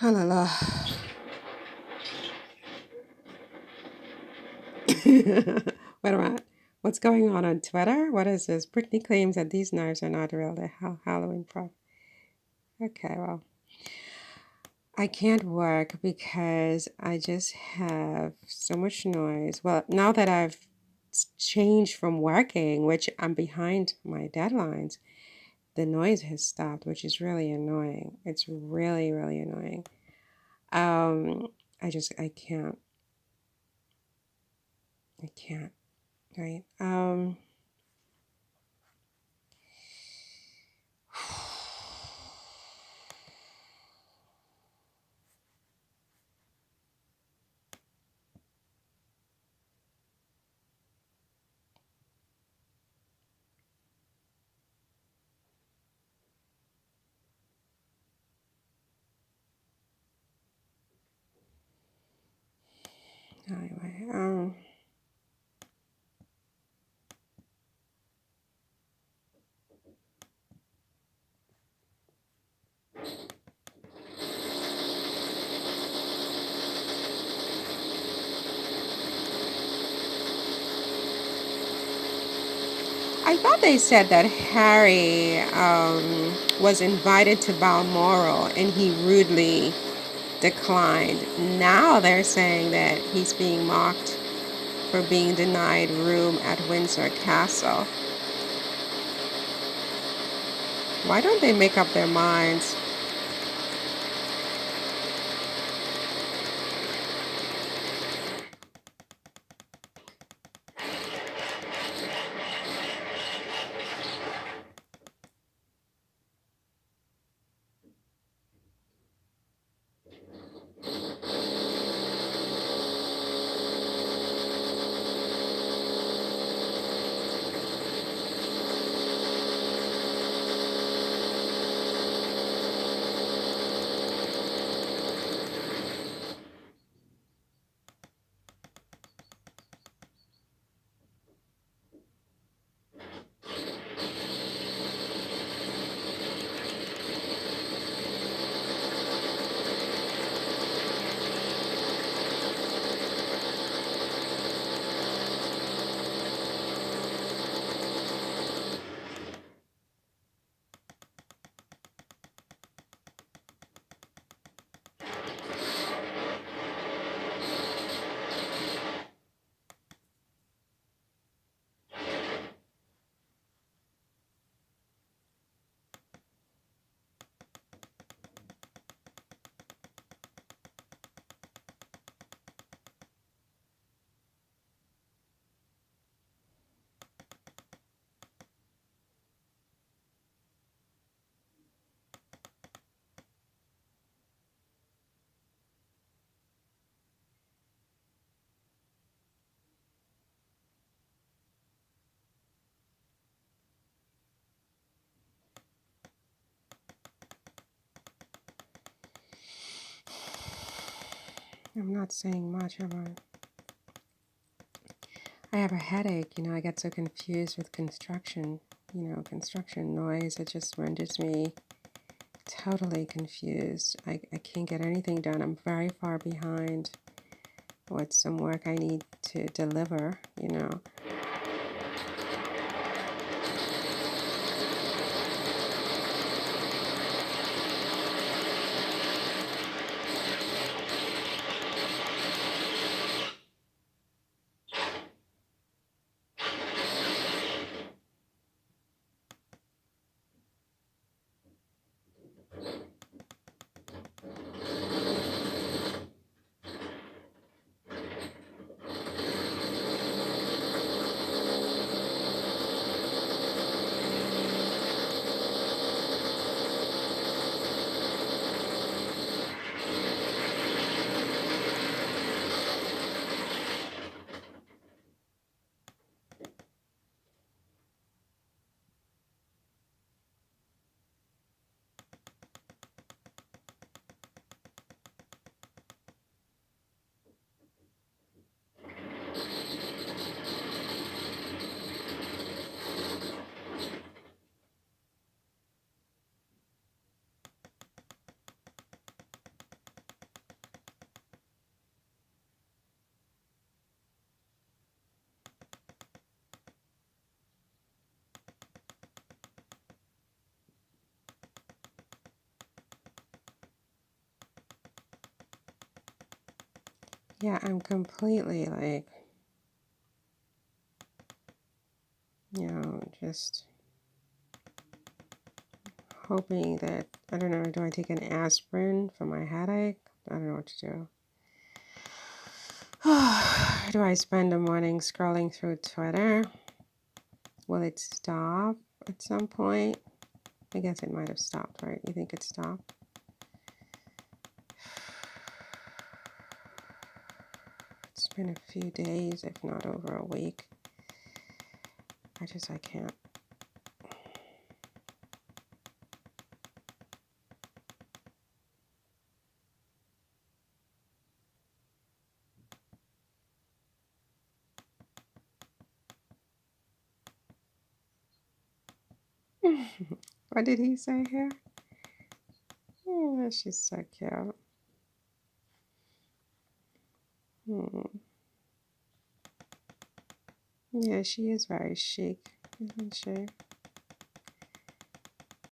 Oh la la. Wait a minute. What's going on Twitter? What is this? Britney claims that these knives are not real. They're Halloween prop. Okay, well, I can't work because I just have so much noise. Well, now that I've changed from working, which I'm behind my deadlines, the noise has stopped, which is really annoying. It's really, really annoying. Um, I can't, right? Anyway, I thought they said that Harry was invited to Balmoral and he rudely declined. Now they're saying that he's being mocked for being denied room at Windsor Castle. Why don't they make up their minds? I'm not saying much, am I have a headache. I get so confused with construction. Construction noise. It just renders me totally confused. I can't get anything done. I'm very far behind with some work I need to deliver. Yeah, I'm completely like, just hoping that, I don't know, do I take an aspirin for my headache? I don't know what to do. Do I spend the morning scrolling through Twitter? Will it stop at some point? I guess it might have stopped, right? You think it stopped? It's been a few days, if not over a week. I can't. What did he say here? Oh, she's so cute. Yeah, she is very chic, isn't she?